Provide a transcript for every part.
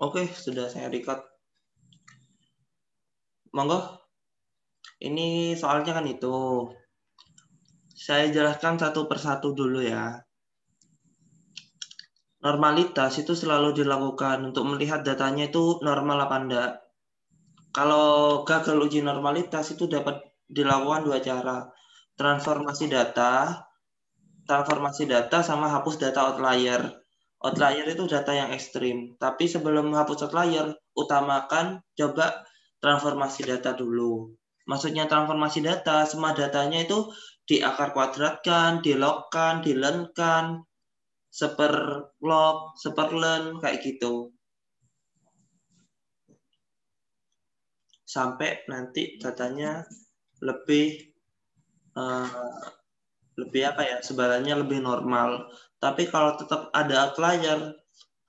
Oke, sudah saya record. Monggo. Ini soalnya kan itu. Saya jelaskan satu persatu dulu ya. Normalitas itu selalu dilakukan untuk melihat datanya itu normal apa enggak. Kalau gagal uji normalitas itu dapat dilakukan dua cara. Transformasi data sama hapus data outlier. Outlier itu data yang ekstrim. Tapi sebelum hapus outlier, utamakan coba transformasi data dulu. Maksudnya transformasi data, semua datanya itu diakar kuadratkan, dilogkan, dilenkan, seperlog, seperlen, kayak gitu. Sampai nanti datanya lebih apa ya, sebarannya lebih normal. Tapi kalau tetap ada outlier,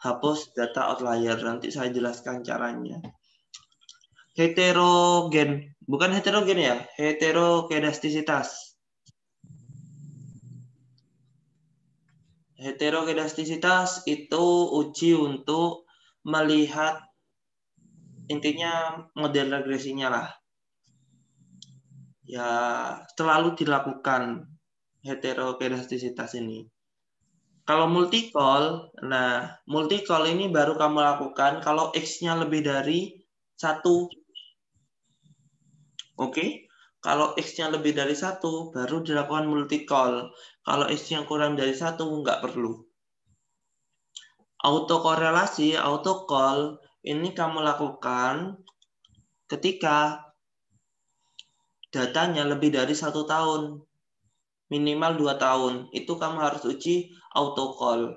hapus data outlier. Nanti saya jelaskan caranya. Heterogen, bukan heterogen ya, heterokedastisitas. Heterokedastisitas itu uji untuk melihat intinya model regresinya lah. Ya, selalu dilakukan heterokedastisitas ini. Kalau multicall, nah multicall ini baru kamu lakukan kalau X-nya lebih dari 1. Oke? Kalau X-nya lebih dari 1, baru dilakukan multicall. Kalau X-nya kurang dari 1, nggak perlu. Autokorelasi, autocall, ini kamu lakukan ketika datanya lebih dari 1 tahun. Minimal 2 tahun. Itu kamu harus uji autocall.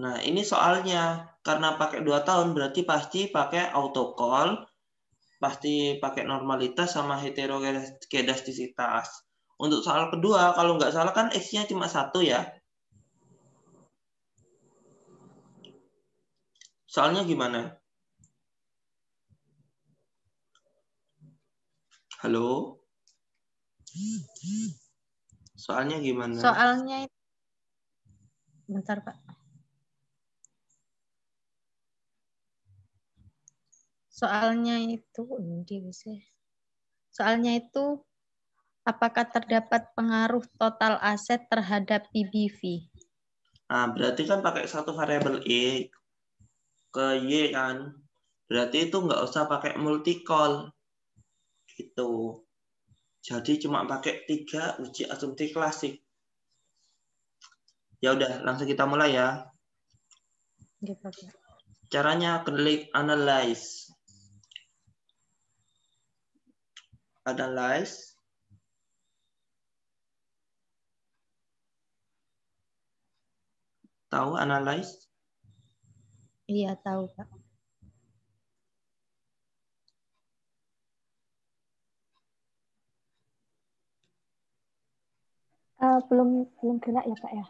Nah, ini soalnya karena pakai 2 tahun berarti pasti pakai autocall, pasti pakai normalitas sama heterokedastisitas. Untuk soal kedua, kalau nggak salah kan X-nya cuma 1 ya. Soalnya gimana? Halo? Soalnya gimana? Soalnya itu, bentar Pak. Soalnya itu, apakah terdapat pengaruh total aset terhadap PBV? Nah, berarti kan pakai satu variabel E ke Y kan. Berarti itu nggak usah pakai multicall. Gitu. Jadi cuma pakai 3 uji asumsi klasik. Ya udah, langsung kita mulai ya. Gitu. Caranya klik analyze. Analyze. Tahu analyze? Iya, tahu Pak. Belum gerak ya Pak ya?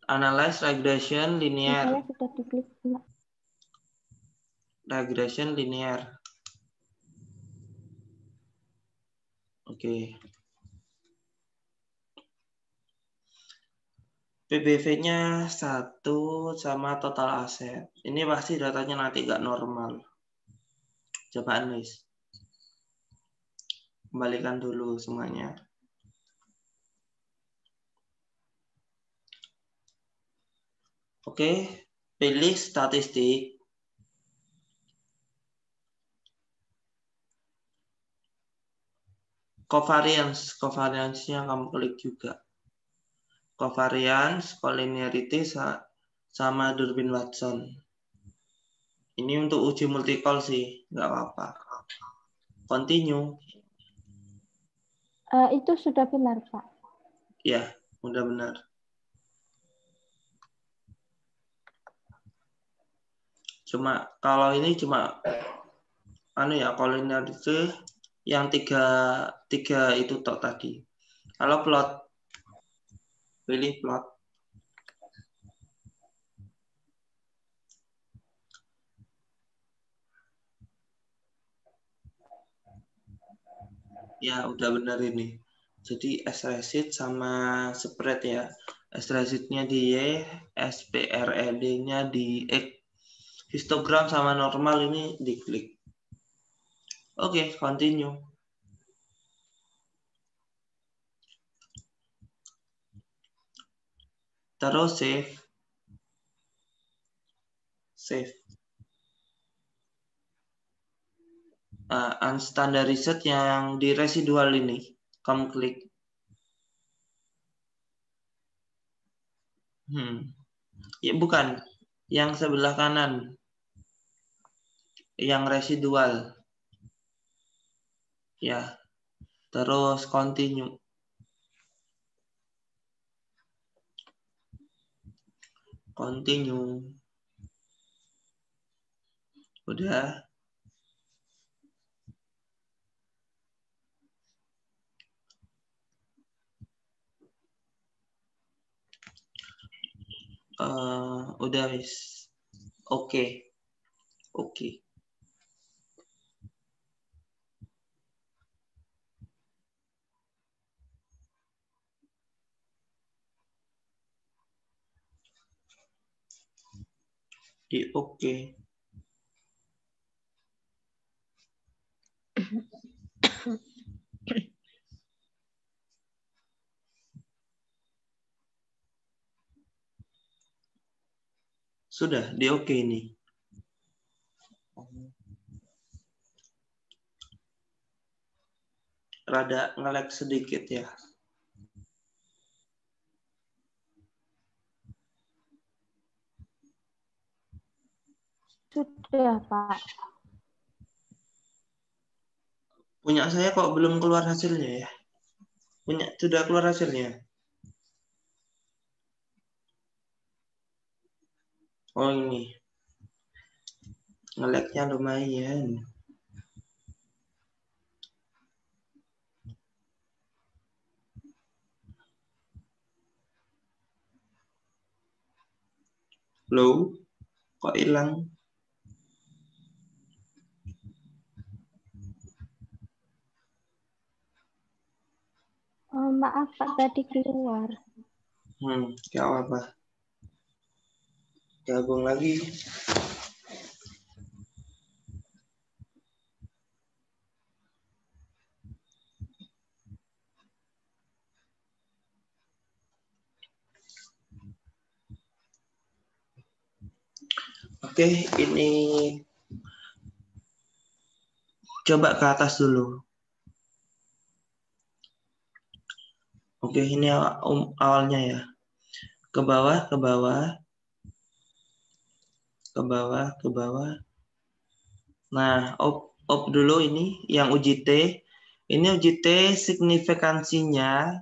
Analyze regression linear. Saya sudah diklik. Regression linear. Oke. PBV-nya 1 sama total aset. Ini pasti datanya nanti nggak normal. Coba analyze. Kembalikan dulu semuanya. Oke, pilih statistik. Covariance-nya kamu klik juga. Covariance, collinearity, sama Durbin-Watson. Ini untuk uji multicall sih, nggak apa-apa. Continue. Itu sudah benar Pak. Ya, udah benar. Cuma kalau ini cuma collinearity yang tiga itu tok tadi. Kalau plot, pilih plot. Ya, udah benar ini. Jadi S-receipt sama spread ya. S-nya di Y, SPRED-nya di X. Histogram sama normal ini diklik. Oke, continue. Terus save. Save. Unstandarized yang di residual ini. Kamu klik. Ya, bukan. Yang sebelah kanan. Yang residual. Ya. Terus continue. Continue. Udah. Udah wis. Oke. Oke. Di oke. Sudah, di oke ini. Rada nge-lag sedikit ya. Sudah, Pak. Punya saya kok belum keluar hasilnya ya? Sudah keluar hasilnya? Oh ini. Nge-lag-nya lumayan. Loh, kok hilang? Oh, maaf, Pak, tadi keluar. Gak apa-apa. Gabung lagi. Oke, ini coba ke atas dulu. Oke, ini awalnya ya. Ke bawah, ke bawah. Ke bawah, ke bawah. Nah, op dulu ini yang uji T. Ini uji T signifikansinya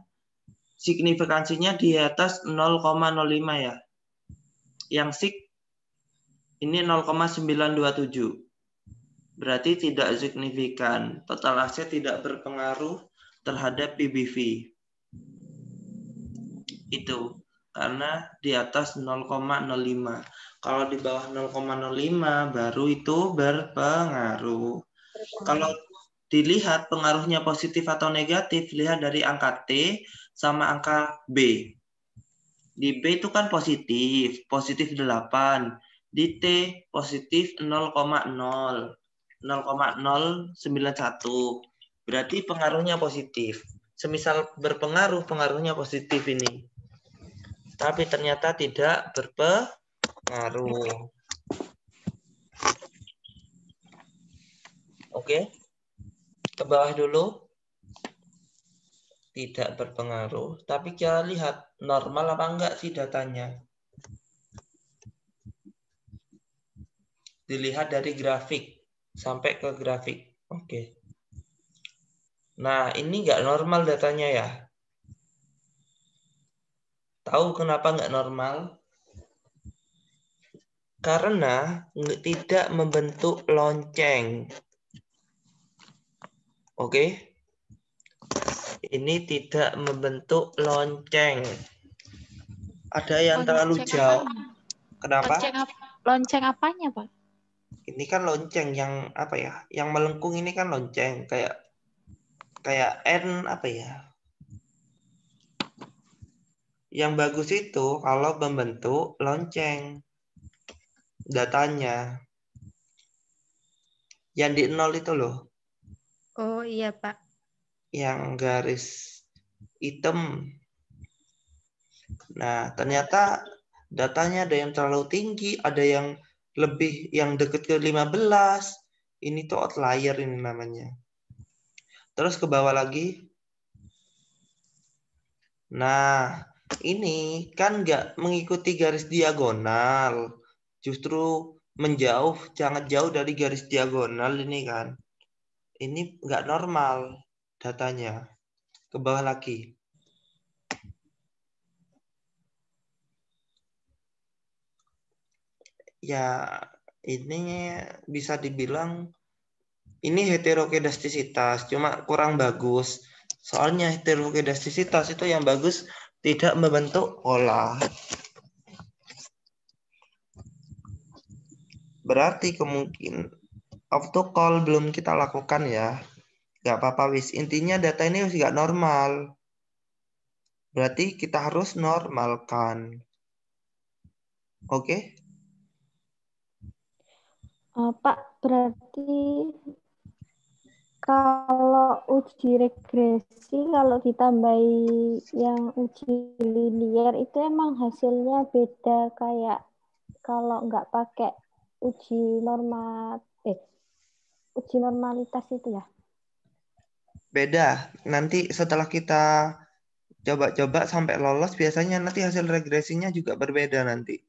di atas 0,05 ya. Yang sig ini 0,927. Berarti tidak signifikan. Total aset tidak berpengaruh terhadap PBV. Itu karena di atas 0,05. Kalau di bawah 0,05 baru itu berpengaruh. Kalau dilihat pengaruhnya positif atau negatif, lihat dari angka T sama angka B. Di B itu kan positif 8. Di T positif 0,091. Berarti pengaruhnya positif. Semisal berpengaruh, pengaruhnya positif ini. Tapi ternyata tidak berpengaruh. Oke. Ke bawah dulu. Tidak berpengaruh. Tapi kita lihat normal apa enggak sih datanya. Dilihat dari grafik. Sampai ke grafik. Oke. Nah, ini enggak normal datanya ya. Tahu kenapa enggak normal? Karena tidak membentuk lonceng. Oke. Ini tidak membentuk lonceng. Ada yang terlalu jauh. Kenapa? Lonceng apanya, Pak? Ini kan lonceng yang apa ya? Yang melengkung ini kan lonceng kayak N apa ya? Yang bagus itu kalau membentuk lonceng datanya. Yang di 0 itu loh. Oh iya, Pak. Yang garis hitam. Nah, ternyata datanya ada yang terlalu tinggi, ada yang lebih, yang deket ke 15. Ini tuh outlier ini namanya. Terus ke bawah lagi. Nah, ini kan nggak mengikuti garis diagonal. Justru menjauh, sangat jauh dari garis diagonal ini kan. Ini nggak normal datanya. Ke bawah lagi. Ya, ini bisa dibilang ini heterokedastisitas, cuma kurang bagus. Soalnya heterokedastisitas itu yang bagus tidak membentuk pola. Berarti kemungkinan autocall belum kita lakukan ya. Gak apa-apa wis. Intinya data ini harus gak normal. Berarti kita harus normalkan. Oke? Pak, berarti kalau uji regresi, kalau ditambahi yang uji linear itu emang hasilnya beda kayak kalau nggak pakai uji uji normalitas itu ya. Beda. Nanti setelah kita coba-coba sampai lolos, biasanya nanti hasil regresinya juga berbeda nanti.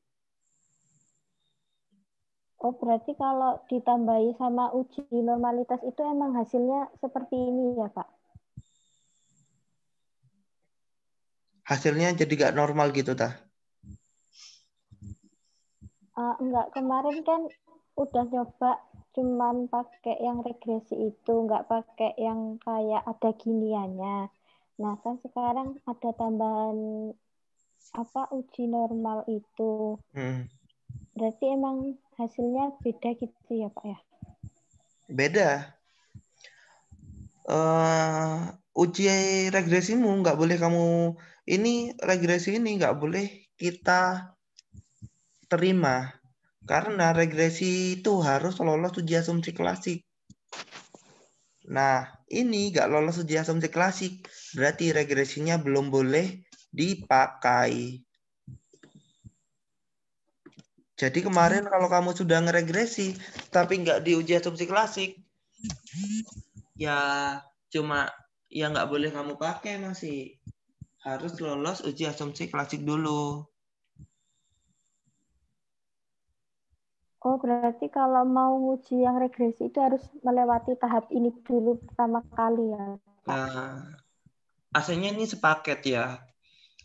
Oh, berarti kalau ditambahi sama uji normalitas itu emang hasilnya seperti ini ya, Pak? Hasilnya jadi gak normal gitu, tah? Enggak, kemarin kan udah nyoba cuman pakai yang regresi itu, nggak pakai yang kayak ada giniannya. Nah, kan sekarang ada tambahan uji normal itu. Berarti emang hasilnya beda gitu ya, Pak ya? Beda. Uji regresimu nggak boleh regresi ini nggak boleh kita terima karena regresi itu harus lolos uji asumsi klasik. Nah, ini nggak lolos uji asumsi klasik, berarti regresinya belum boleh dipakai. Jadi kemarin kalau kamu sudah ngeregresi tapi nggak diuji asumsi klasik, ya cuma yang nggak boleh kamu pakai masih harus lolos uji asumsi klasik dulu. Oh, berarti kalau mau uji yang regresi itu harus melewati tahap ini dulu pertama kali ya, Pak? Nah, aslinya ini sepaket ya.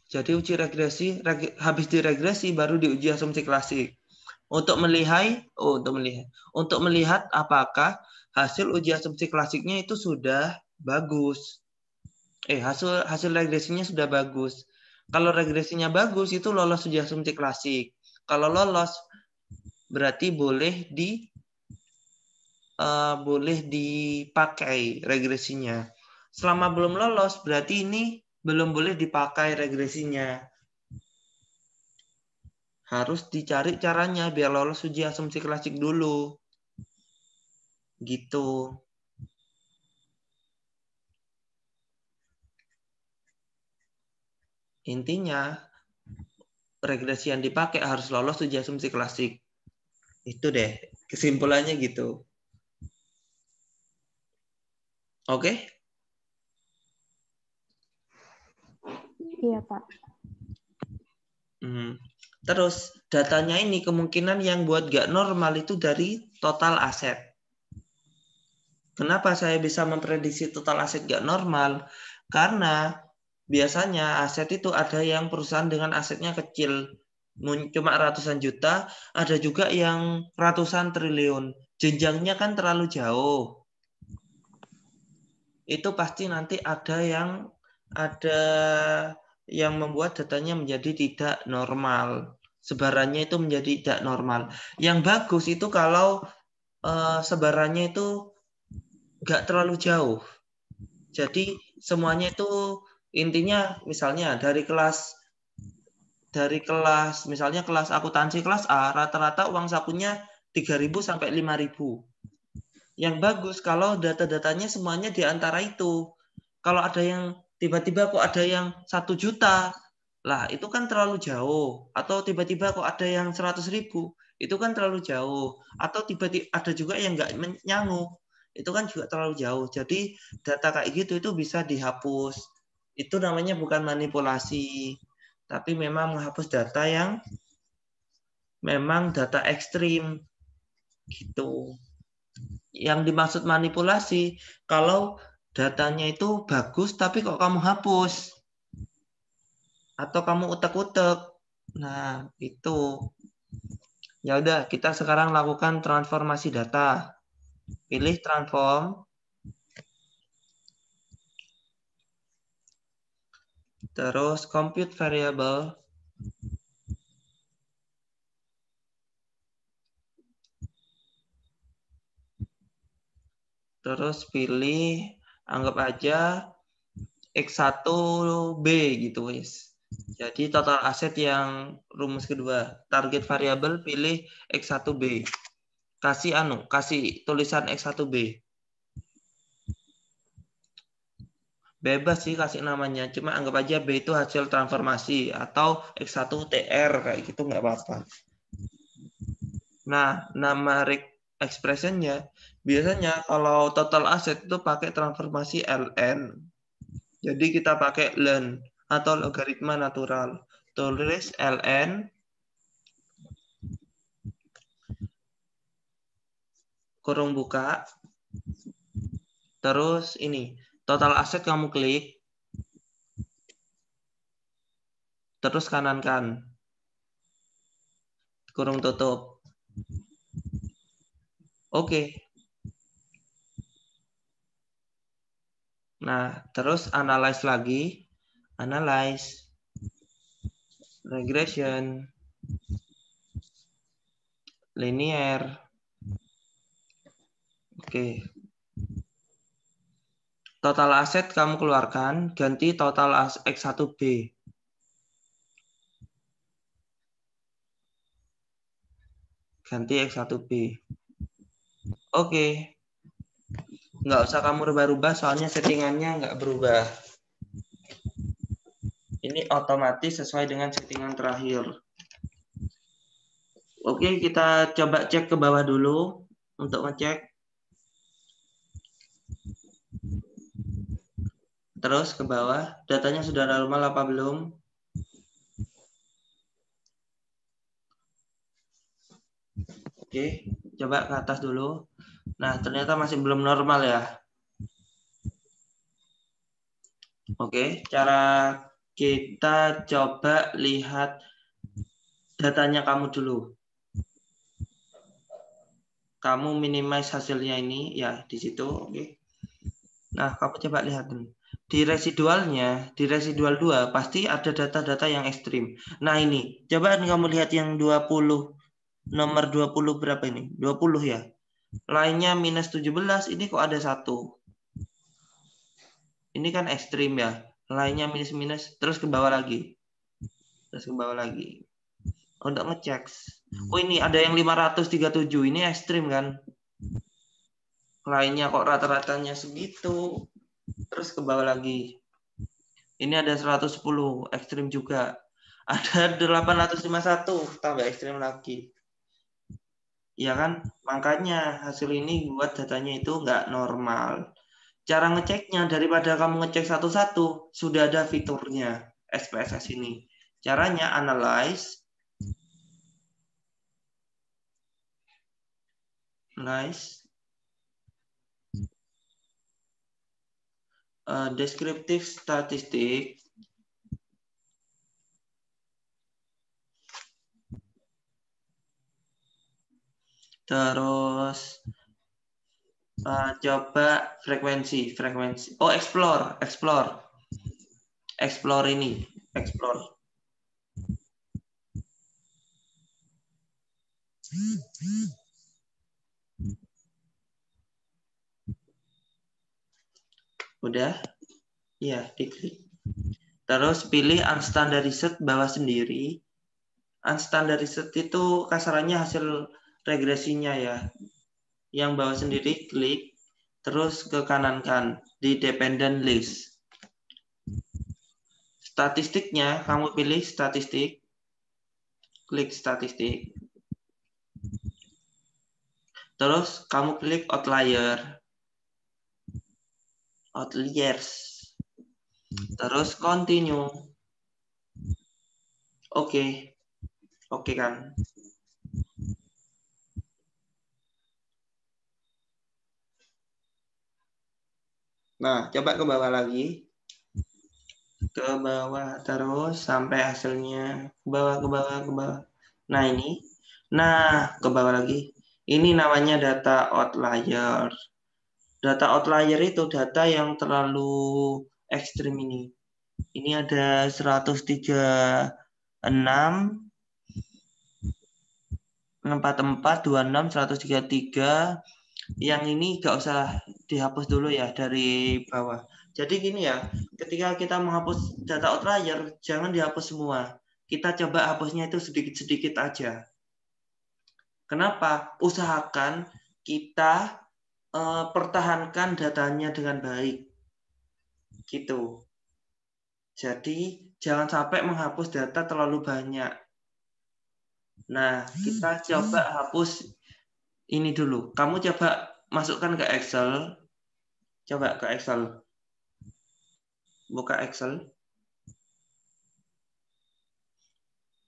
Jadi uji regresi, habis diregresi baru diuji asumsi klasik. Untuk melihat apakah hasil uji asumsi klasiknya itu sudah bagus. Hasil regresinya sudah bagus. Kalau regresinya bagus itu lolos uji asumsi klasik. Kalau lolos berarti boleh dipakai regresinya. Selama belum lolos berarti ini belum boleh dipakai regresinya. Harus dicari caranya biar lolos uji asumsi klasik dulu. Gitu. Intinya regresi yang dipakai harus lolos uji asumsi klasik. Itu deh, kesimpulannya gitu. Oke? Iya, Pak. Terus datanya ini kemungkinan yang buat gak normal itu dari total aset. Kenapa saya bisa memprediksi total aset gak normal? Karena biasanya aset itu ada yang perusahaan dengan asetnya kecil, cuma ratusan juta, ada juga yang ratusan triliun. Jenjangnya kan terlalu jauh. Itu pasti nanti ada yang membuat datanya menjadi tidak normal. Sebarannya itu menjadi tidak normal. Yang bagus itu kalau sebarannya itu nggak terlalu jauh. Jadi semuanya itu intinya misalnya dari kelas dari kelas, misalnya kelas akuntansi kelas A, rata-rata uang sakunya 3.000 sampai 5.000. Yang bagus kalau data-datanya semuanya di antara itu. Kalau ada yang tiba-tiba kok ada yang 1 juta, lah itu kan terlalu jauh. Atau tiba-tiba kok ada yang 100.000, itu kan terlalu jauh. Atau tiba-tiba ada juga yang nggak nyanguk, itu kan juga terlalu jauh. Jadi data kayak gitu itu bisa dihapus. Itu namanya bukan manipulasi, tapi memang menghapus data yang memang data ekstrim gitu. Yang dimaksud manipulasi kalau datanya itu bagus tapi kok kamu hapus atau kamu utek-utek. Nah, itu. Ya udah, kita sekarang lakukan transformasi data. Pilih transform. Terus compute variable. Terus pilih, anggap aja X1B gitu wis. Jadi total aset yang rumus kedua. Target variable pilih X1B. Kasih tulisan X1B. Bebas sih kasih namanya, cuma anggap aja B itu hasil transformasi atau X1TR kayak gitu nggak apa-apa. Nah, nama expression-nya biasanya kalau total aset itu pakai transformasi ln. Jadi kita pakai ln atau logaritma natural. Tulis ln kurung buka. Terus ini, total aset kamu klik. Terus kanankan. Kurung tutup. Oke. Nah, terus analyze lagi. Analyze. Regression. Linear. Oke. Total aset kamu keluarkan, ganti total X1B. Ganti X1B. Oke. Nggak usah kamu rubah-rubah, soalnya settingannya nggak berubah. Ini otomatis sesuai dengan settingan terakhir. Oke, kita coba cek ke bawah dulu untuk ngecek. Terus ke bawah, datanya sudah normal apa belum? Oke, coba ke atas dulu. Nah, ternyata masih belum normal ya. Oke, cara kita coba lihat datanya kamu dulu. Kamu minimize hasilnya ini ya di situ, oke. Nah, kamu coba lihat dulu. Di residualnya, di residual 2 pasti ada data-data yang ekstrim. Nah, ini coba kamu lihat yang 20, nomor 20 berapa ini? 20 ya. Lainnya minus 17, ini kok ada 1. Ini kan ekstrim ya. Lainnya minus-minus, terus ke bawah lagi. Terus ke bawah lagi. Untuk ngecek. Oh, ini ada yang 537, ini ekstrim kan? Lainnya kok rata-ratanya segitu. Terus ke bawah lagi. Ini ada 110, ekstrim juga. Ada 851, tambah ekstrim lagi. Ya kan? Makanya hasil ini buat datanya itu nggak normal. Cara ngeceknya, daripada kamu ngecek satu-satu, sudah ada fiturnya SPSS ini. Caranya analyze. Descriptive statistic. Terus coba frekuensi. Oh, explore ini, explore. Udah? Iya, diklik. Terus pilih unstandarized bawah sendiri. Unstandarized itu kasarannya hasil regresinya ya. Yang bawah sendiri klik, terus ke kanan kan di dependent list. Statistiknya kamu pilih statistik. Klik statistik. Terus kamu klik outlier. Outliers. Terus continue. Oke. Oke kan? Nah, coba ke bawah lagi. Ke bawah terus sampai hasilnya ke bawah, ke bawah, ke bawah. Nah, ini. Nah, ke bawah lagi. Ini namanya data outlier. Data outlier itu data yang terlalu ekstrim ini. Ini ada 136, 44, 26, 133. Yang ini gak usah dihapus dulu ya dari bawah. Jadi gini ya, ketika kita menghapus data outlier, jangan dihapus semua. Kita coba hapusnya itu sedikit-sedikit aja. Kenapa? Usahakan kita pertahankan datanya dengan baik. Gitu. Jadi jangan sampai menghapus data terlalu banyak. Nah, kita coba hapus ini dulu. Kamu coba masukkan ke Excel. Coba ke Excel. Buka Excel.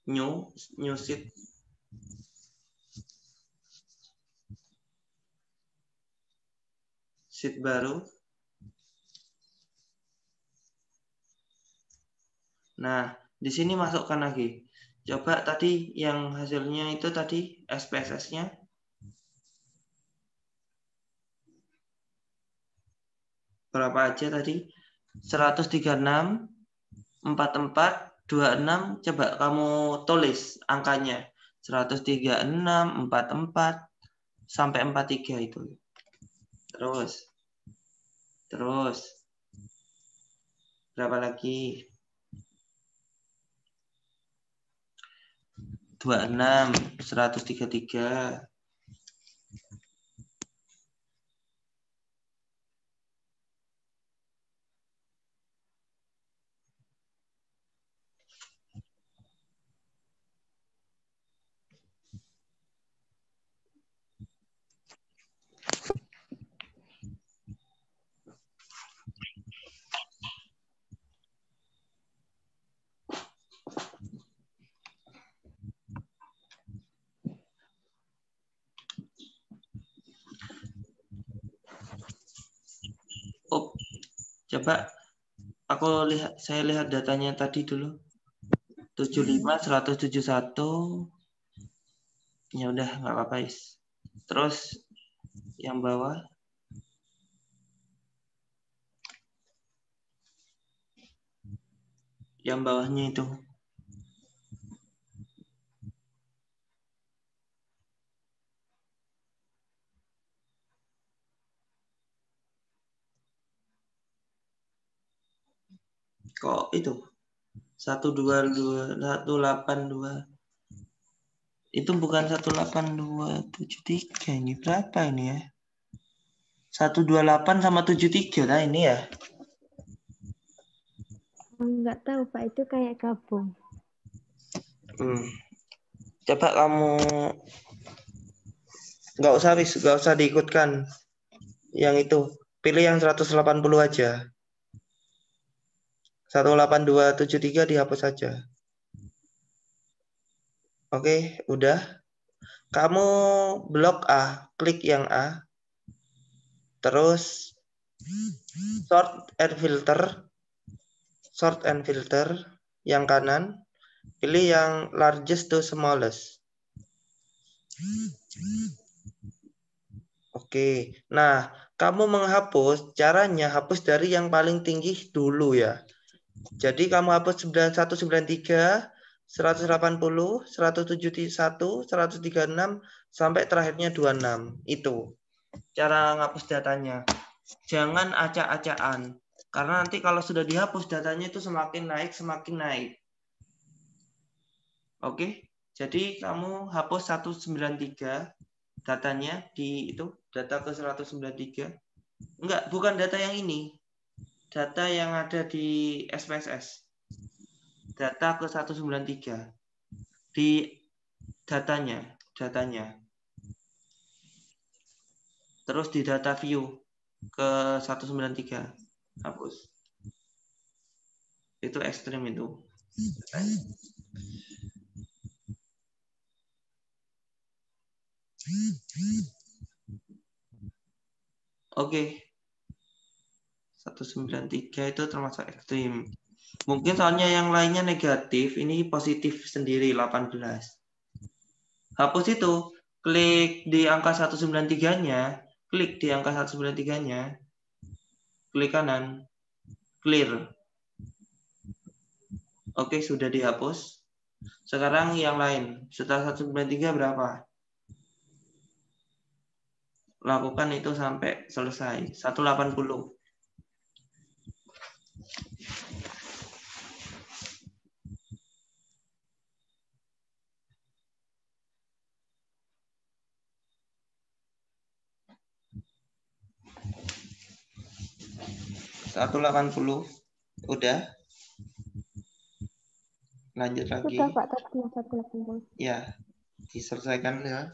New sheet. Sheet baru. Nah, di sini masukkan lagi. Coba tadi yang hasilnya itu tadi SPSS-nya. Berapa aja tadi? 136, 44, 26. Coba kamu tulis angkanya. 136, 44, sampai 43 itu. Terus. Berapa lagi? 26, 133. Oh, coba saya lihat datanya tadi dulu. 75, 171. Ya udah, nggak apa-apa, Is. Terus yang bawah. Yang bawahnya itu. Kok itu? 122, 182. Itu bukan 18273 ini. Berapa ini ya? 128 sama 73 lah ini ya. Enggak tahu Pak, itu kayak gabung. Coba kamu nggak usah diikutkan yang itu. Pilih yang 180 aja. 18273 dihapus saja. Oke, udah. Kamu blok A, klik yang A. Terus sort and filter yang kanan. Pilih yang largest to smallest. Oke. Nah, kamu menghapus, caranya hapus dari yang paling tinggi dulu ya. Jadi kamu hapus 193, 180, 171, 136, sampai terakhirnya 26. Itu cara ngapus datanya. Jangan acak-acakan. Karena nanti kalau sudah dihapus datanya itu semakin naik. Oke. Jadi kamu hapus 193 datanya di itu, data ke 193. Enggak, bukan data yang ini. Data yang ada di SPSS. Data ke 193. Di datanya. Terus di data view ke 193. Hapus. Itu ekstrim itu. Oke. 193 itu termasuk ekstrim. Mungkin soalnya yang lainnya negatif, ini positif sendiri 18. Hapus itu, klik di angka 193-nya, klik di angka 193-nya, klik kanan, clear. Oke, sudah dihapus. Sekarang yang lain, setelah 193 berapa? Lakukan itu sampai selesai. 180. Udah? Lanjut lagi. Sudah Pak, tadi 180. Ya, diselesaikan ya.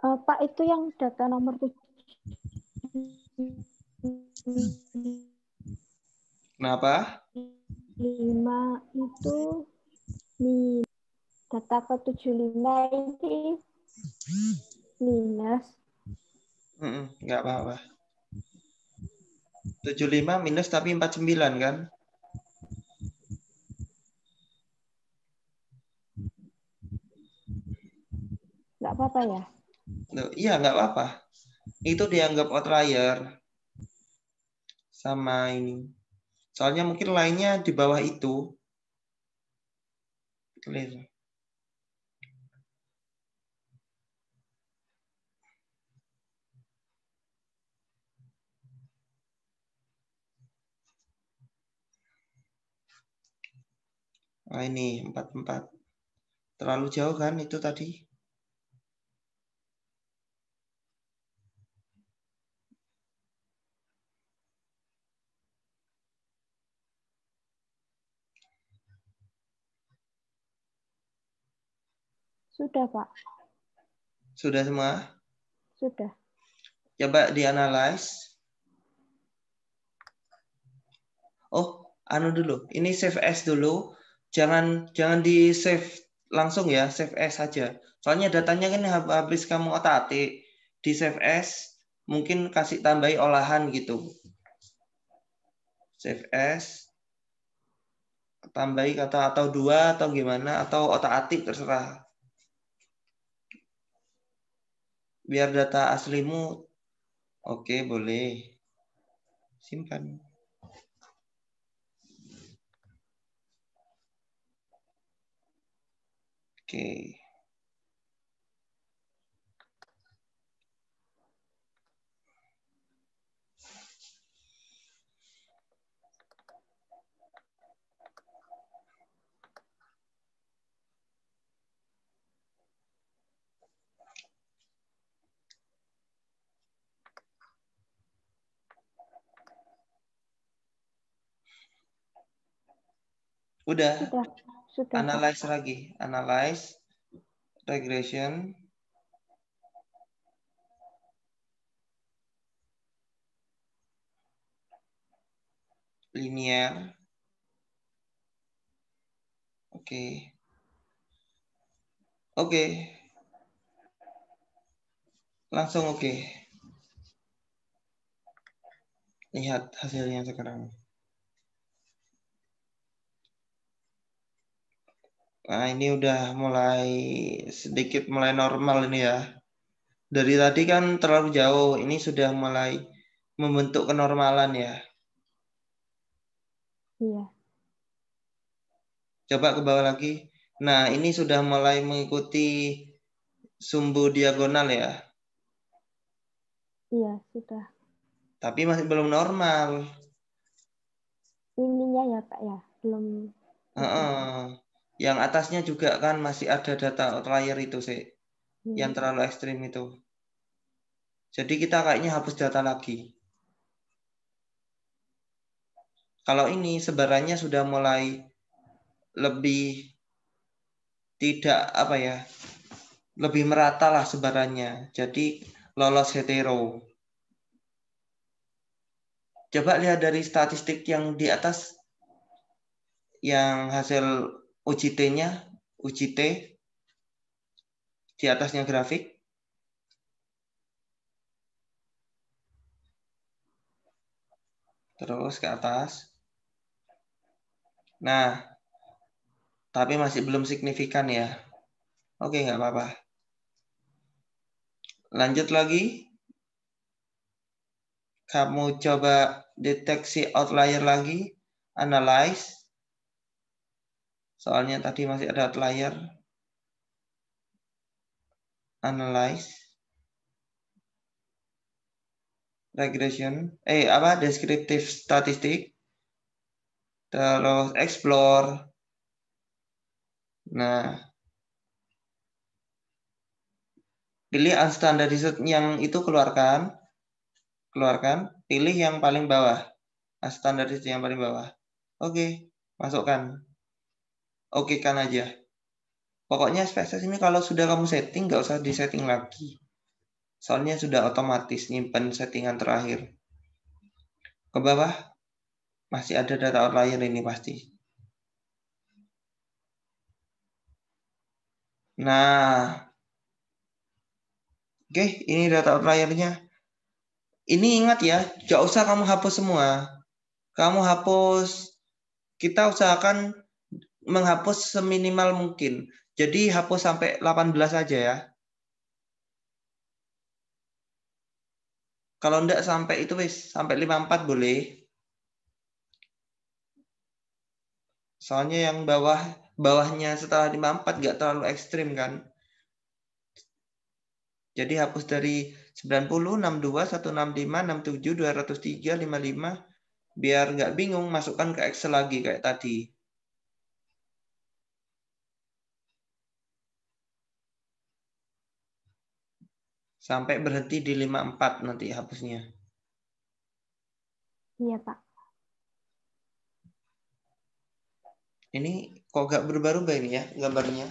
Pak, itu yang data nomor 7. Kenapa? 5 itu data ke 75 ini minus. Nggak apa-apa. 75 minus tapi 49 kan? Nggak apa-apa ya? Iya, nggak apa-apa. Itu dianggap outlier sama ini. Soalnya mungkin lainnya di bawah itu. Clear. Nah, ini 44. Terlalu jauh kan itu tadi? Sudah Pak. Sudah semua? Sudah. Coba dianalyze. Oh, anu dulu. Ini save as dulu. Jangan di save langsung ya, save as saja. Soalnya datanya kan habis kamu otak-atik. Di save as, mungkin kasih tambahi olahan gitu. Save as, tambahi kata atau dua atau gimana, atau otak-atik terserah. Biar data aslimu, oke boleh. Simpan. Oke. Udah. Sudah. Sudah, Pak. Analyze lagi. Analyze, regression, linear. Oke. Oke. Langsung oke. Lihat hasilnya sekarang. Nah, ini udah mulai sedikit mulai normal ini ya. Dari tadi kan terlalu jauh, ini sudah mulai membentuk kenormalan ya. Iya. Coba ke bawah lagi. Nah, ini sudah mulai mengikuti sumbu diagonal ya. Iya, sudah. Tapi masih belum normal. Ininya ya, Pak ya, belum. Yang atasnya juga kan masih ada data outlier itu sih. Yang terlalu ekstrim itu. Jadi kita kayaknya hapus data lagi. Kalau ini sebarannya sudah mulai lebih tidak apa ya, lebih merata lah sebarannya. Jadi lolos hetero. Coba lihat dari statistik yang di atas, yang hasil uji T-nya, uji T di atasnya grafik. Terus ke atas. Nah, tapi masih belum signifikan ya. Oke, nggak apa-apa. Lanjut lagi. Kamu coba deteksi outlier lagi. Analyze. Soalnya tadi masih ada outlier. Analyze. Regression. Descriptive statistic. Terus explore. Nah, pilih unstandardized yang itu keluarkan. Pilih yang paling bawah. Unstandardized yang paling bawah. Oke, masukkan. Oke kan aja. Pokoknya spesies ini kalau sudah kamu setting, nggak usah disetting lagi. Soalnya sudah otomatis nyimpen settingan terakhir. Ke bawah, masih ada data outlier ini pasti. Nah, oke, ini data outliernya. Ini ingat ya, nggak usah kamu hapus semua. Kamu hapus, kita usahakan menghapus seminimal mungkin. Jadi hapus sampai 18 aja ya. Kalau enggak sampai itu sampai 54 boleh. Soalnya yang bawahnya setelah 54 nggak terlalu ekstrim kan. Jadi hapus dari 90, 62, 165, 67, 203, 55. Biar nggak bingung, masukkan ke Excel lagi kayak tadi. Sampai berhenti di 54 nanti hapusnya. Iya, Pak. Ini kok nggak berubah-ubah ini ya gambarnya.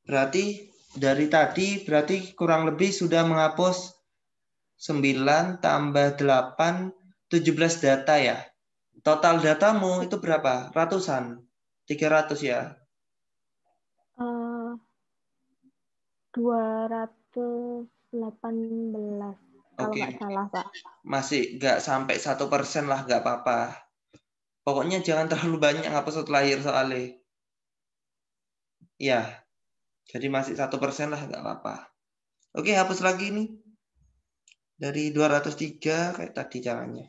Berarti dari tadi kurang lebih sudah menghapus 9 tambah 8, 17 data ya. Total datamu itu berapa? Ratusan? 300 ya? 218 kalau nggak salah, Pak. Masih nggak sampai 1% lah, nggak apa-apa. Pokoknya jangan terlalu banyak ngapus outlier soalnya. Ya. Jadi masih 1% lah, nggak apa-apa. Oke, hapus lagi nih. Dari 203 kayak tadi caranya.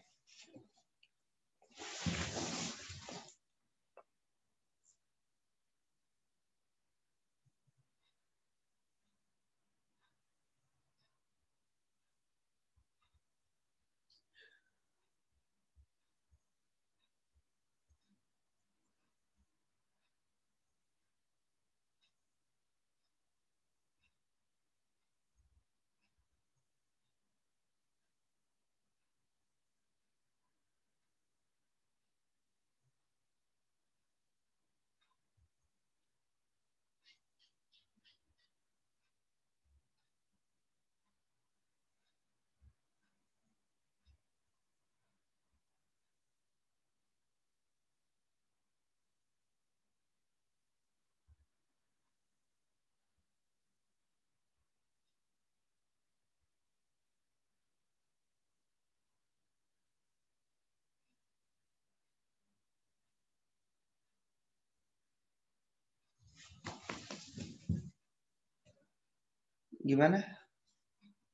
Gimana?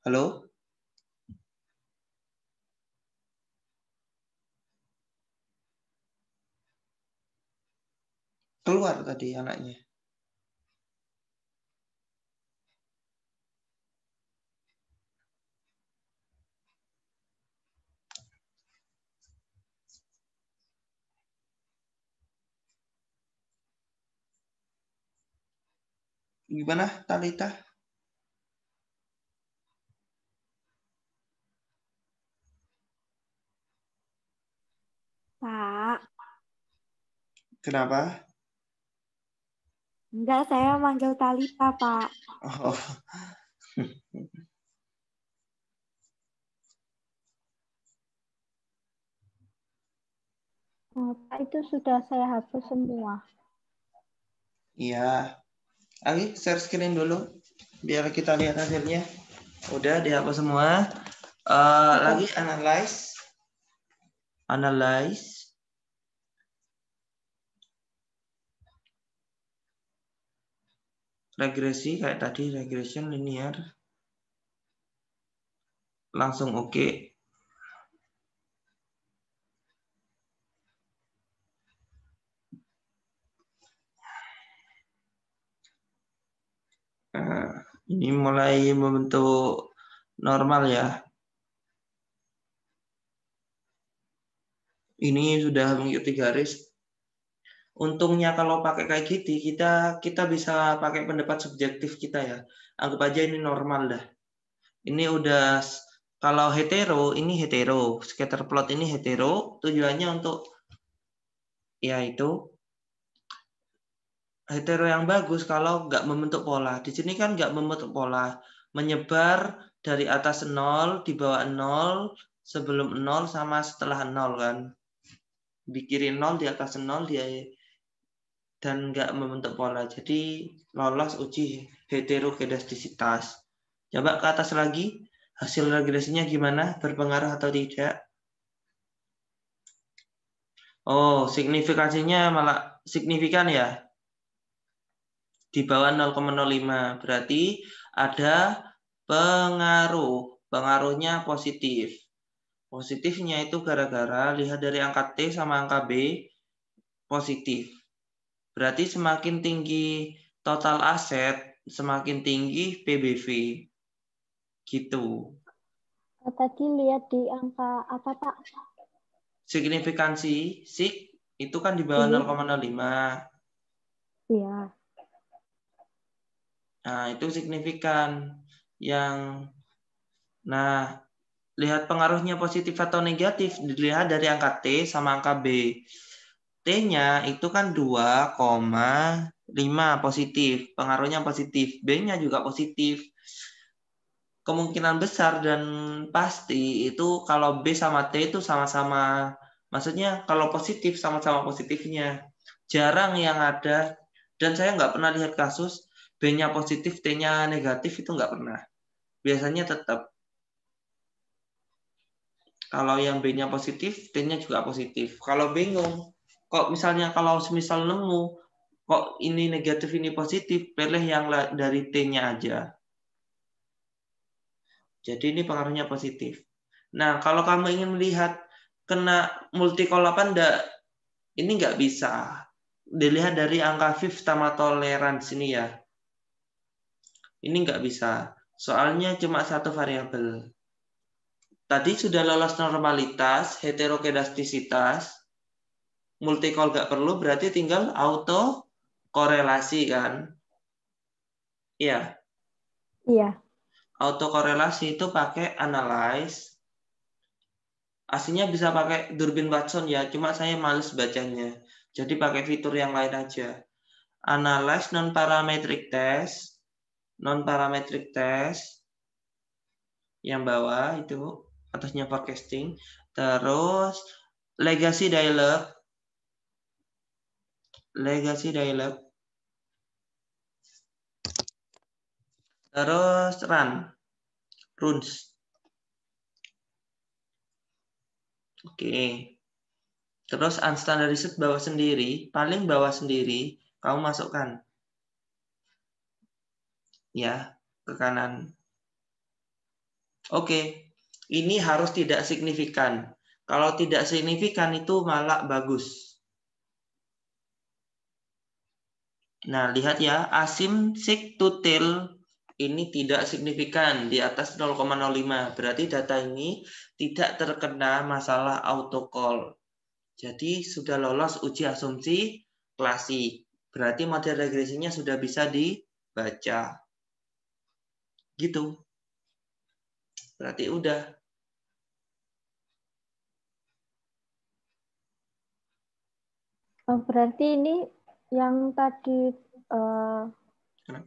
Halo? Keluar tadi anaknya. Gimana, Talita? Pak, Kenapa? enggak, saya manggil Talita, Pak. Oh, Pak, itu sudah saya hapus semua. iya. Ayo share screen dulu. Biar kita lihat hasilnya. Udah dihapus semua. Sudah. Lagi analyze. Analyze. Regresi kayak tadi, regression linear. Langsung oke. Nah, ini mulai membentuk normal ya. Ini sudah mengikuti garis. Untungnya kalau pakai kayak gitu, kita bisa pakai pendapat subjektif kita ya. Anggap aja ini normal dah. Ini udah, kalau hetero, ini hetero. Scatter plot ini hetero. Tujuannya untuk, ya itu, hetero yang bagus kalau nggak membentuk pola. Di sini kan nggak membentuk pola. Menyebar dari atas 0, di bawah 0, sebelum 0, sama setelah 0 kan. Di kiri 0, di atas 0, dan nggak membentuk pola. Jadi lolos uji heterokedastisitas. Coba ke atas lagi. Hasil regresinya gimana? Berpengaruh atau tidak? Oh, signifikansinya malah signifikan ya. Di bawah 0,05. Berarti ada pengaruh. Pengaruhnya positif. Positifnya itu gara-gara lihat dari angka T sama angka B positif. Berarti semakin tinggi total aset, semakin tinggi PBV. Gitu. Tadi lihat di angka apa, Pak? Signifikansi sig itu kan di bawah 0,05. Iya. Nah, itu signifikan. Nah, lihat pengaruhnya positif atau negatif dilihat dari angka T sama angka B. T-nya itu kan 2,5 positif, pengaruhnya positif. B-nya juga positif. Kemungkinan besar dan pasti itu kalau B sama T itu sama-sama, maksudnya kalau positif sama-sama positifnya. Jarang yang ada, dan saya nggak pernah lihat kasus B-nya positif, T-nya negatif, itu nggak pernah. Biasanya tetap. Kalau yang B-nya positif, T-nya juga positif. Kalau bingung, kok misalnya kalau semisal nemu Kok ini negatif, ini positif? Pilih yang dari T-nya aja. Jadi ini pengaruhnya positif. Nah, kalau kamu ingin melihat kena multicol apa enggak, ini nggak bisa. Dilihat dari angka fifth sama tolerance ini ya. Ini nggak bisa. Soalnya cuma satu variabel. Tadi sudah lolos normalitas, heterokedastisitas, multicol nggak perlu, berarti tinggal auto korelasi kan? Iya. Iya. Autokorelasi itu pakai analyze. Aslinya bisa pakai Durbin Watson ya, cuma saya males bacanya. Jadi pakai fitur yang lain aja. Analyze non-parametric test. Non-parametric test. Yang bawah itu, atasnya forecasting. Terus legacy dialog. Legacy dialog. Terus runs. Oke. Terus unstandarized bawah sendiri, paling bawah sendiri, kamu masukkan. Ya, ke kanan. Oke. Ini harus tidak signifikan. Kalau tidak signifikan itu malah bagus. Nah, lihat ya, asim sig to tail ini tidak signifikan di atas 0,05. Berarti data ini tidak terkena masalah autocall. Jadi sudah lolos uji asumsi klasik. Berarti model regresinya sudah bisa dibaca. Gitu. Berarti udah. Oh, berarti ini yang tadi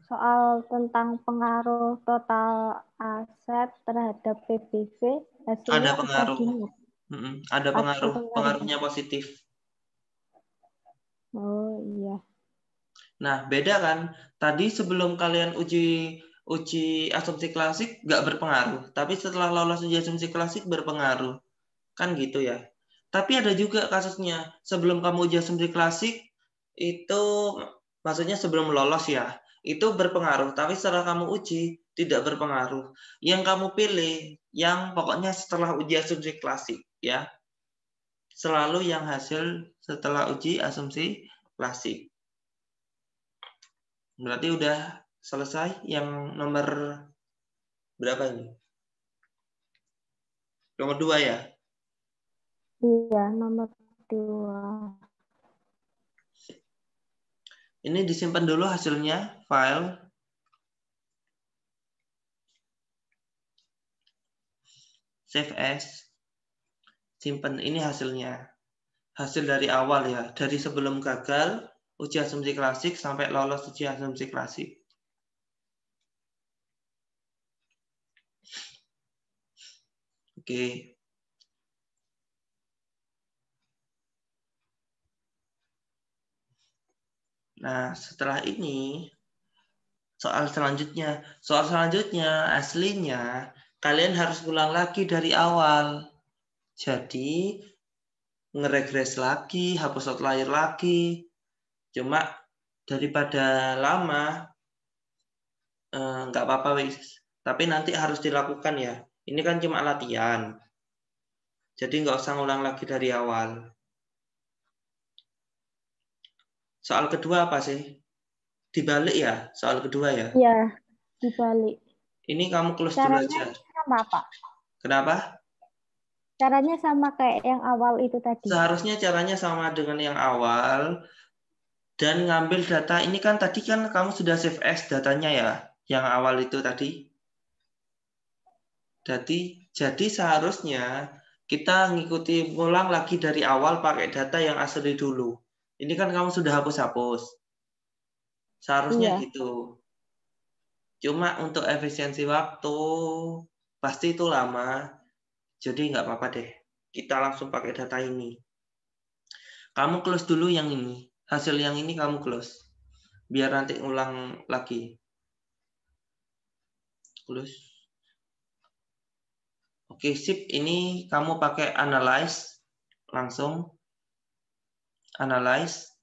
soal tentang pengaruh total aset terhadap PBB hasilnya Ada pengaruh. gini. Ada pengaruh. pengaruhnya. Pengaruhnya positif. Oh iya. Nah, beda kan? Tadi sebelum kalian uji asumsi klasik nggak berpengaruh, tapi setelah lolos uji asumsi klasik berpengaruh. Kan gitu ya. Tapi ada juga kasusnya, sebelum kamu uji asumsi klasik, itu maksudnya sebelum lolos ya, itu berpengaruh. Tapi setelah kamu uji, tidak berpengaruh. Yang kamu pilih, yang pokoknya setelah uji asumsi klasik ya. Selalu yang hasil setelah uji asumsi klasik. Berarti udah selesai yang nomor berapa ini? Nomor 2 ya? Iya, nomor 2. Ini disimpan dulu hasilnya, file. Save as. Simpan, ini hasilnya. Hasil dari awal ya, dari sebelum gagal uji asumsi klasik sampai lolos uji asumsi klasik. Oke. Nah, setelah ini soal selanjutnya aslinya kalian harus ulang lagi dari awal. Jadi ngeregres lagi, hapus outlier lagi. Cuma daripada lama nggak apa-apa wis. Tapi nanti harus dilakukan ya. Ini kan cuma latihan. Jadi nggak usah ngulang lagi dari awal. Soal kedua apa sih? Dibalik ya, soal kedua ya? Iya, dibalik. Ini kamu close dulu Caranya aja. sama, Pak. Kenapa? Caranya sama kayak yang awal itu tadi. Seharusnya caranya sama dengan yang awal. Dan ngambil data, ini kan tadi kan kamu sudah save as datanya ya, yang awal itu tadi. Jadi seharusnya kita ngikuti ulang lagi dari awal pakai data yang asli dulu. Ini kan kamu sudah hapus-hapus. Seharusnya Iya. gitu. Cuma untuk efisiensi waktu, pasti itu lama. Jadi nggak apa-apa deh. Kita langsung pakai data ini. Kamu close dulu yang ini. Hasil yang ini kamu close. Biar nanti ulang lagi. Close. Oke, sip. Ini kamu pakai analyze. Langsung. Analyze.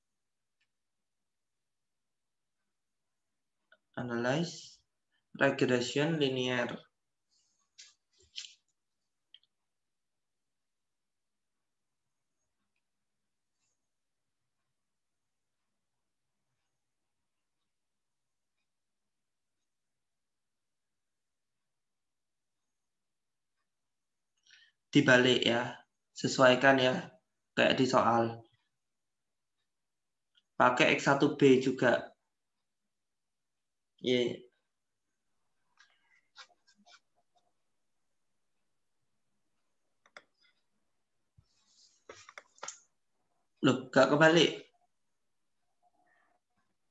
Analyze regression linear. Dibalik ya, sesuaikan ya, kayak di soal. Pakai X1B juga. Yeah. Loh, gak kebalik.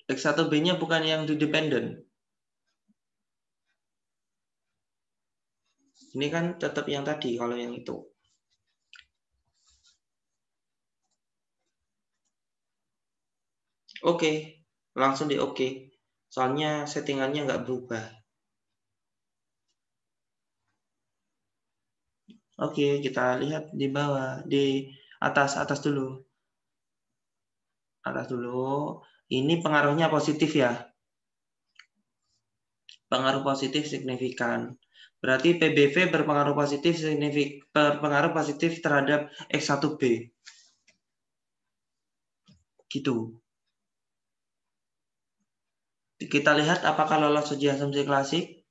X1B-nya bukan yang di dependent. Ini kan tetap yang tadi kalau yang itu. Oke, langsung di oke. Soalnya settingannya nggak berubah. Oke, kita lihat di bawah, di atas dulu. Atas dulu. Ini pengaruhnya positif ya. Pengaruh positif signifikan. Berarti PBV berpengaruh positif terhadap X1B. Gitu. Kita lihat apakah lolos uji asumsi klasik.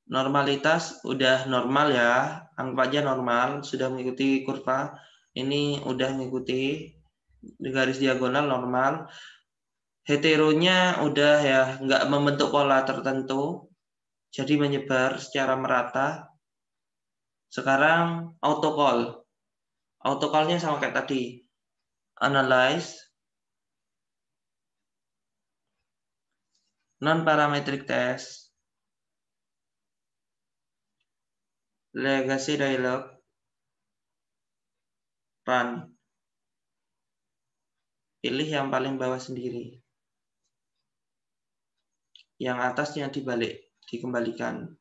Normalitas udah normal ya, anggap aja normal, sudah mengikuti kurva. Ini udah mengikuti di garis diagonal normal. Heteronya udah ya, nggak membentuk pola tertentu, jadi menyebar secara merata. Sekarang autocall. Autocallnya sama kayak tadi. Analyze, non-parametric test, legacy dialog, run. Pilih yang paling bawah sendiri. Yang atasnya dibalik, dikembalikan.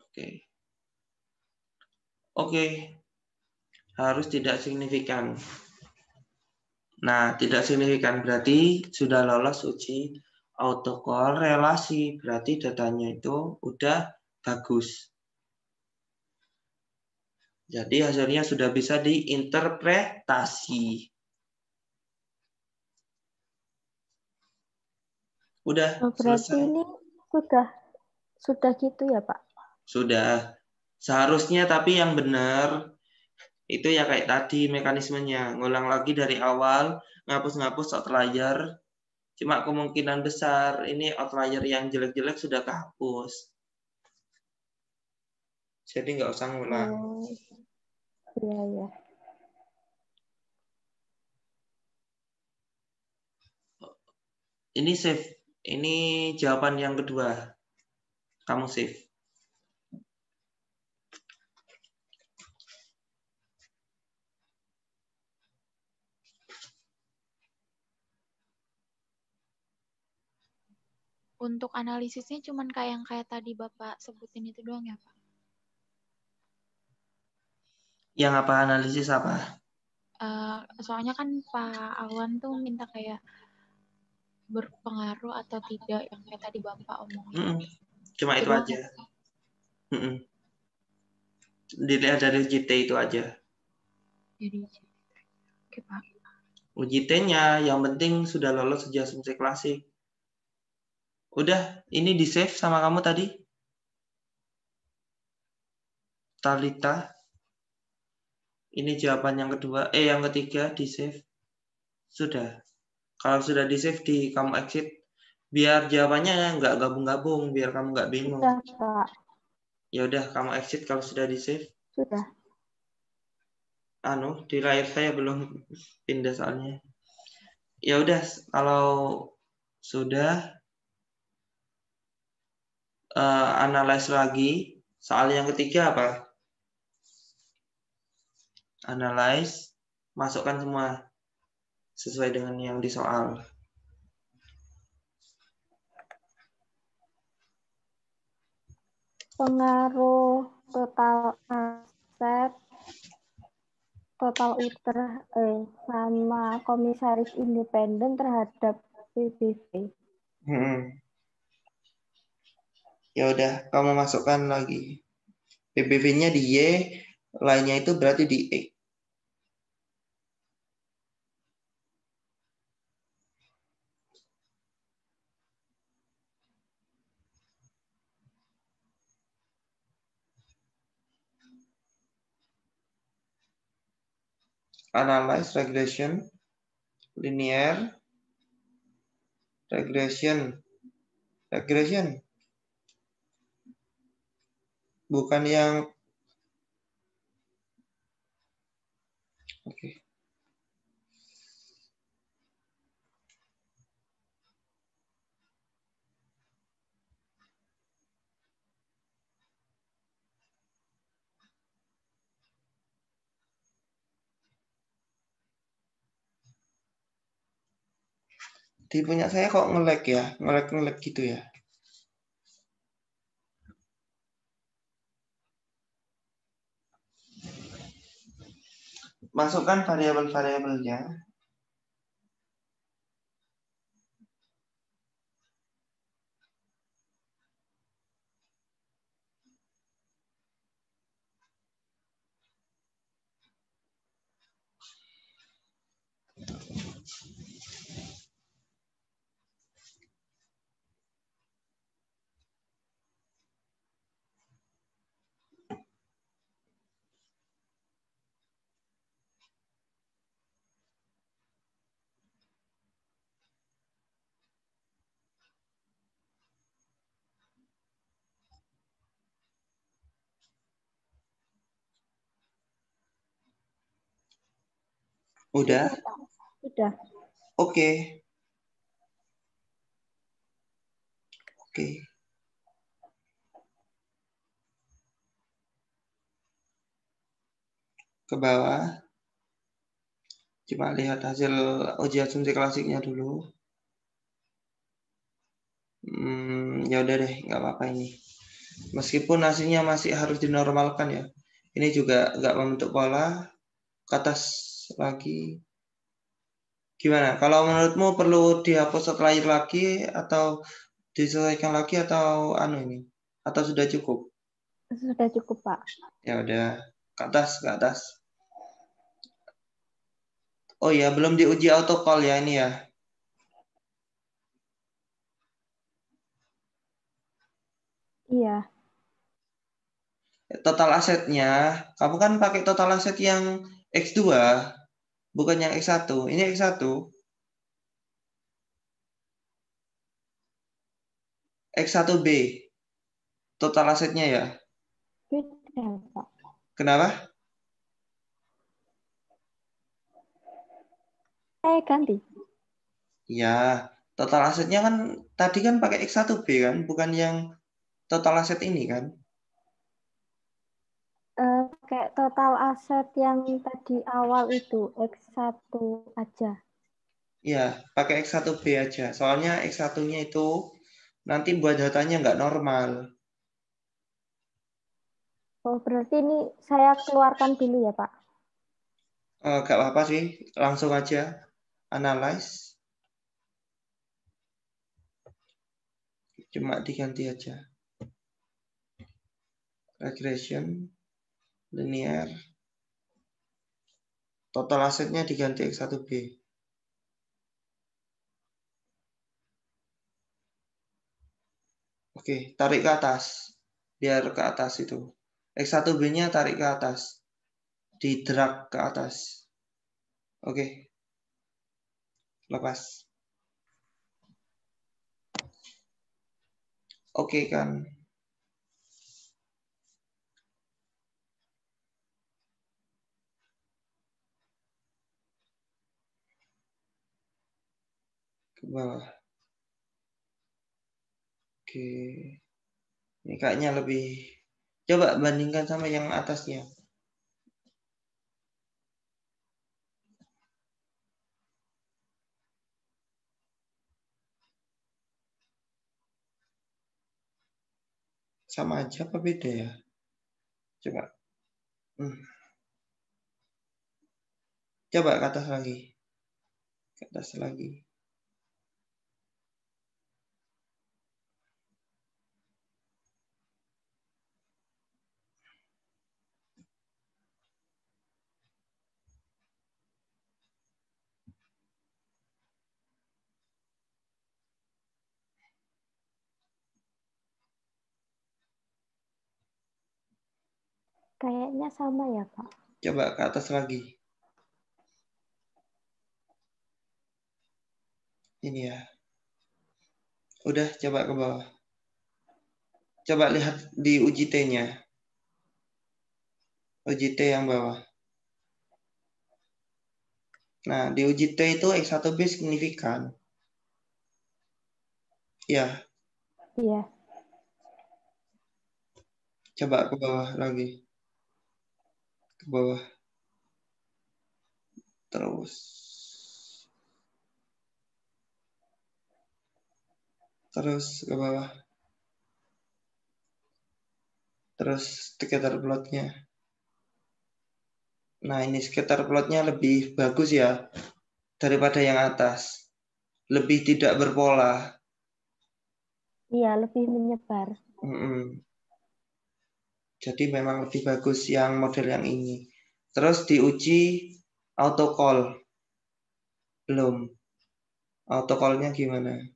Oke. Oke. Harus tidak signifikan. Nah, tidak signifikan berarti sudah lolos uji autocall relasi. Berarti datanya itu udah bagus. Jadi hasilnya sudah bisa diinterpretasi. Udah Berarti selesai. ini sudah gitu ya, Pak? Sudah. Seharusnya tapi yang benar itu ya kayak tadi mekanismenya. Ngulang lagi dari awal, ngapus-ngapus outlier. Cuma kemungkinan besar ini outlier yang jelek-jelek sudah kehapus. Jadi nggak usah ngulang. Oh, iya, iya. Ini save. Ini jawaban yang kedua. Kamu save. Untuk analisisnya cuman kayak tadi Bapak sebutin itu doang ya, Pak? Yang apa analisis apa? Soalnya kan Pak Awan tuh minta kayak berpengaruh atau tidak yang kayak tadi Bapak omongin. Cuma itu doang aja. ya? Dilihat dari UJT itu aja. Jadi, oke Pak. UJT-nya yang penting sudah lolos uji asumsi klasik. Udah, ini di save sama kamu tadi? Talita. Ini jawaban yang kedua, yang ketiga di save. Sudah. Kalau sudah di save kamu exit. Biar jawabannya nggak gabung-gabung, biar kamu nggak bingung. Sudah, Pak. Ya udah, kamu exit kalau sudah di save. Sudah. Di layar saya belum pindah soalnya. Ya udah, kalau sudah analyze lagi. Soal yang ketiga apa? Analyze, masukkan semua sesuai dengan yang di soal. Pengaruh total aset total sama komisaris independen terhadap PBV. Ya udah, kamu masukkan lagi. PBV-nya di Y, lainnya itu berarti di X. Analyze regression, linear, regression, bukan yang oke. Di punya saya kok nge-lag ya, nge-lag gitu ya. Masukkan variabel-variabelnya. Udah? Sudah. Oke. Oke. Ke bawah. Coba lihat hasil uji asumsi klasiknya dulu. Ya udah deh, nggak apa-apa ini. Meskipun hasilnya masih harus dinormalkan ya. Ini juga nggak membentuk pola. Ke atas lagi. Gimana? Kalau menurutmu perlu dihapus setelah lagi atau diselesaikan lagi atau ini? Atau sudah cukup? Sudah cukup, Pak. Ya udah, ke atas. Oh ya, belum diuji autocall ya ini ya. Iya. Total asetnya, kamu kan pakai total aset yang X2, bukan yang X1. Ini X1. X1B. Total asetnya ya. Beda, Pak. Kenapa? Ganti. Ya, total asetnya kan tadi kan pakai X1B kan, bukan yang total aset ini kan. Kayak total aset yang tadi awal itu X1 aja. Ya, pakai X1B aja. Soalnya X1-nya itu nanti buat datanya nggak normal. Oh, berarti ini saya keluarkan dulu ya, Pak? Nggak apa-apa sih, langsung aja. Analyze. Cuma diganti aja. Regression, linear. Total asetnya diganti X1B. Oke, tarik ke atas. Biar ke atas itu. X1B-nya tarik ke atas. Di drag ke atas. Oke. Lepas. Oke kan. Ke bawah. Oke. Ini kayaknya lebih. Coba bandingkan sama yang atasnya. Sama aja apa beda ya? Coba. Coba ke atas lagi. Ke atas lagi. Kayaknya sama ya, Pak. Coba ke atas lagi. Ini ya. Udah, coba ke bawah. Coba lihat di uji T-nya. Uji T yang bawah. Nah, di uji T itu X1B signifikan. Ya, Iya. coba ke bawah lagi. Ke bawah. Terus ke bawah. Terus scatter plotnya. Nah, ini scatter plotnya lebih bagus ya daripada yang atas. Lebih tidak berpola. Iya, lebih menyebar. Jadi memang lebih bagus yang model yang ini. Terus diuji autocall. Belum. Autocall-nya gimana?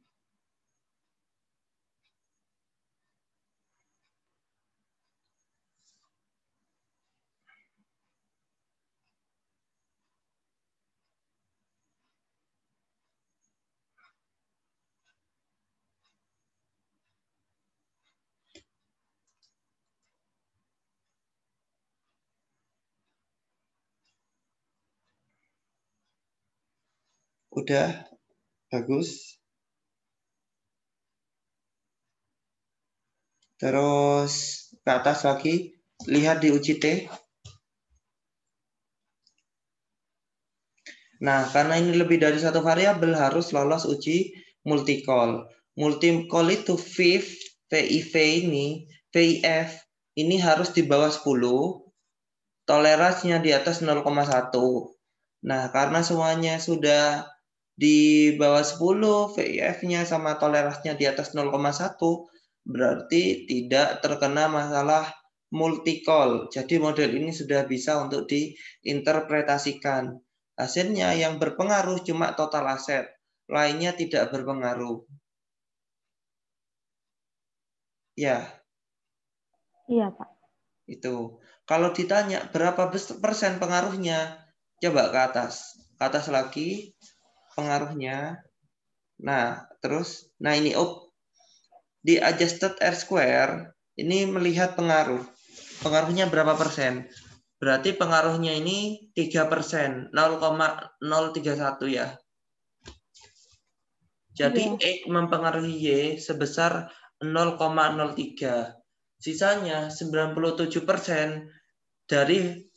Udah bagus. Terus ke atas lagi, lihat di uji T. Nah, karena ini lebih dari satu variabel harus lolos uji multi-call. Multi-call itu VIF ini harus di bawah 10, toleransinya di atas 0,1. Nah, karena semuanya sudah di bawah 10, VIF-nya sama toleransinya di atas 0,1, berarti tidak terkena masalah multi-call. Jadi model ini sudah bisa untuk diinterpretasikan. Hasilnya yang berpengaruh cuma total aset, lainnya tidak berpengaruh. Ya. Iya, Pak. Itu. Kalau ditanya berapa persen pengaruhnya, coba ke atas. Ke atas lagi pengaruhnya. Nah, terus ini di adjusted R square ini melihat pengaruh. Pengaruhnya berapa persen? Berarti pengaruhnya ini 3%, 0,031 ya. Jadi Iya. X mempengaruhi Y sebesar 0,03. Sisanya 97% dari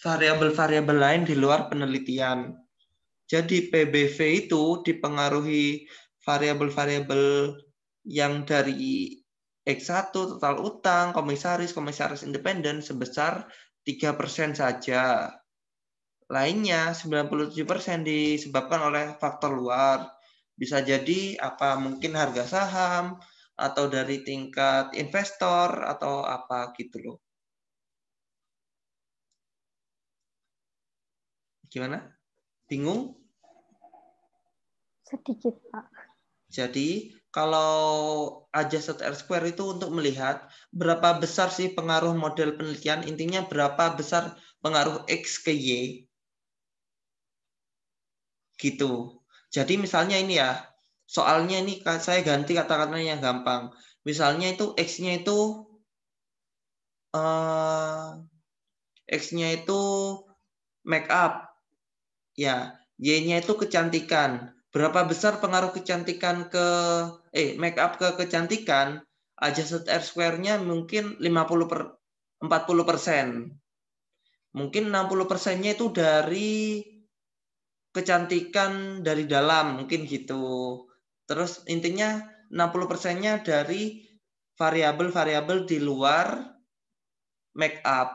variabel-variabel lain di luar penelitian. Jadi PBV itu dipengaruhi variabel-variabel yang dari X1, total utang, komisaris independen sebesar 3% saja. Lainnya 97% disebabkan oleh faktor luar. Bisa jadi mungkin harga saham atau dari tingkat investor atau apa gitu loh. Gimana? Bingung? Sedikit, Pak. Jadi kalau adjusted R square itu untuk melihat berapa besar sih pengaruh model penelitian, intinya berapa besar pengaruh X ke Y. Gitu. Jadi misalnya ini ya, soalnya ini saya ganti kata-katanya yang gampang. Misalnya itu X-nya itu X-nya itu make up. Ya, Y-nya itu kecantikan. Berapa besar pengaruh kecantikan ke make up ke kecantikan? Adjusted R square-nya mungkin 40%. Mungkin 60%-nya itu dari kecantikan dari dalam, mungkin gitu. Terus intinya 60%-nya dari variabel-variabel di luar make up.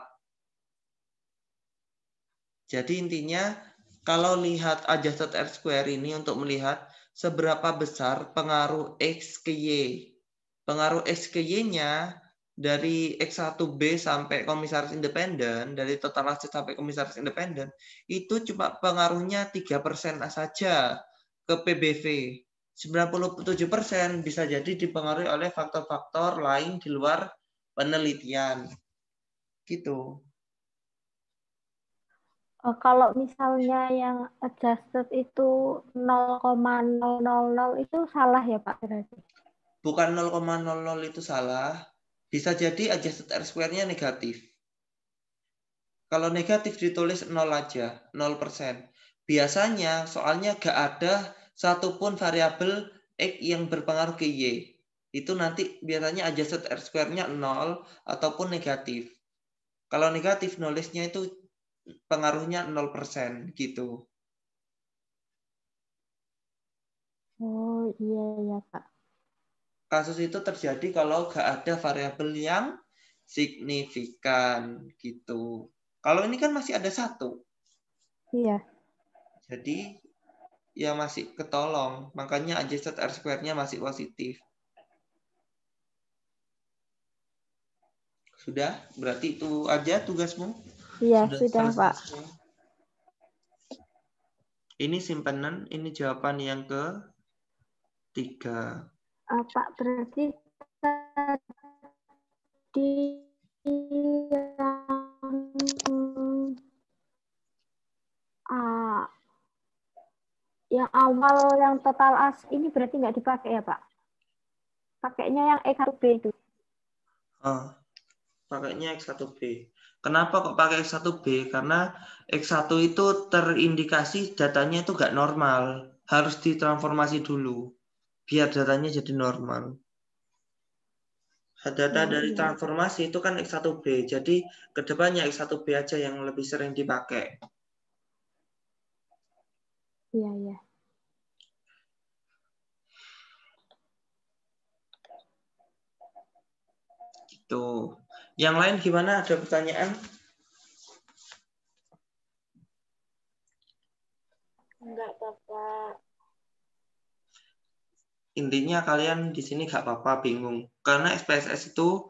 Jadi intinya kalau lihat adjusted R square ini untuk melihat seberapa besar pengaruh X ke Y. Pengaruh X ke Y-nya dari X1B sampai komisaris independen, dari total aset sampai komisaris independen, itu cuma pengaruhnya 3% saja ke PBV. 97% bisa jadi dipengaruhi oleh faktor-faktor lain di luar penelitian. Gitu. Kalau misalnya yang adjusted itu 0,000 itu salah ya Pak berarti? Bukan 0,00 itu salah. Bisa jadi adjusted R square-nya negatif. Kalau negatif ditulis 0 aja, 0%. Biasanya soalnya gak ada satupun variabel X yang berpengaruh ke Y. Itu nanti biasanya adjusted R square-nya 0 ataupun negatif. Kalau negatif nulisnya itu pengaruhnya 0% gitu. Oh iya ya Pak. Kasus itu terjadi kalau gak ada variabel yang signifikan gitu. Kalau ini kan masih ada satu. Iya. Jadi ya masih ketolong. Makanya adjusted R square-nya masih positif. Sudah? Berarti itu aja tugasmu? Iya sudah selesai Pak. semua. Ini simpanan, ini jawaban yang ke-3. Pak berarti tadi yang awal yang total as ini berarti nggak dipakai ya Pak? Pakainya yang X1B itu. Pakainya X1B. Kenapa kok pakai X1B? Karena X1 itu terindikasi datanya itu nggak normal. Harus ditransformasi dulu. Biar datanya jadi normal. Data dari transformasi itu kan X1B. Jadi kedepannya X1B aja yang lebih sering dipakai. Iya, iya. Gitu. Yang lain gimana? Ada pertanyaan? Enggak, Bapak. Intinya kalian di sini nggak apa-apa bingung. Karena SPSS itu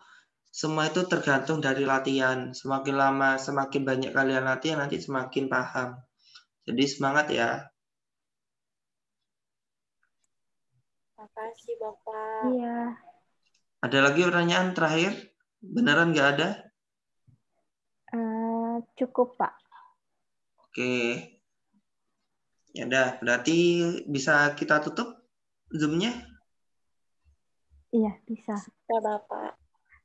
semua itu tergantung dari latihan. Semakin lama, semakin banyak kalian latihan, nanti semakin paham. Jadi semangat ya. Makasih, Bapak. Iya. Ada lagi pertanyaan terakhir? Beneran nggak ada? Cukup, Pak. Oke. Ya udah, berarti bisa kita tutup Zoom-nya? Iya, bisa. Ya, Bapak.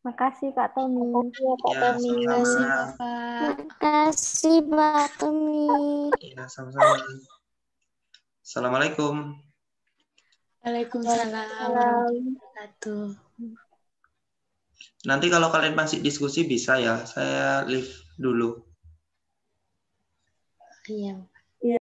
Makasih, Pak Tommy. Iya, Pak Ya, Tommy. sama-sama. Makasih, Bapak. Makasih, Pak Tommy. Ya, sama-sama. Assalamualaikum. Waalaikumsalam warahmatullahi wabarakatuh. Nanti kalau kalian masih diskusi bisa ya, saya leave dulu. Iya.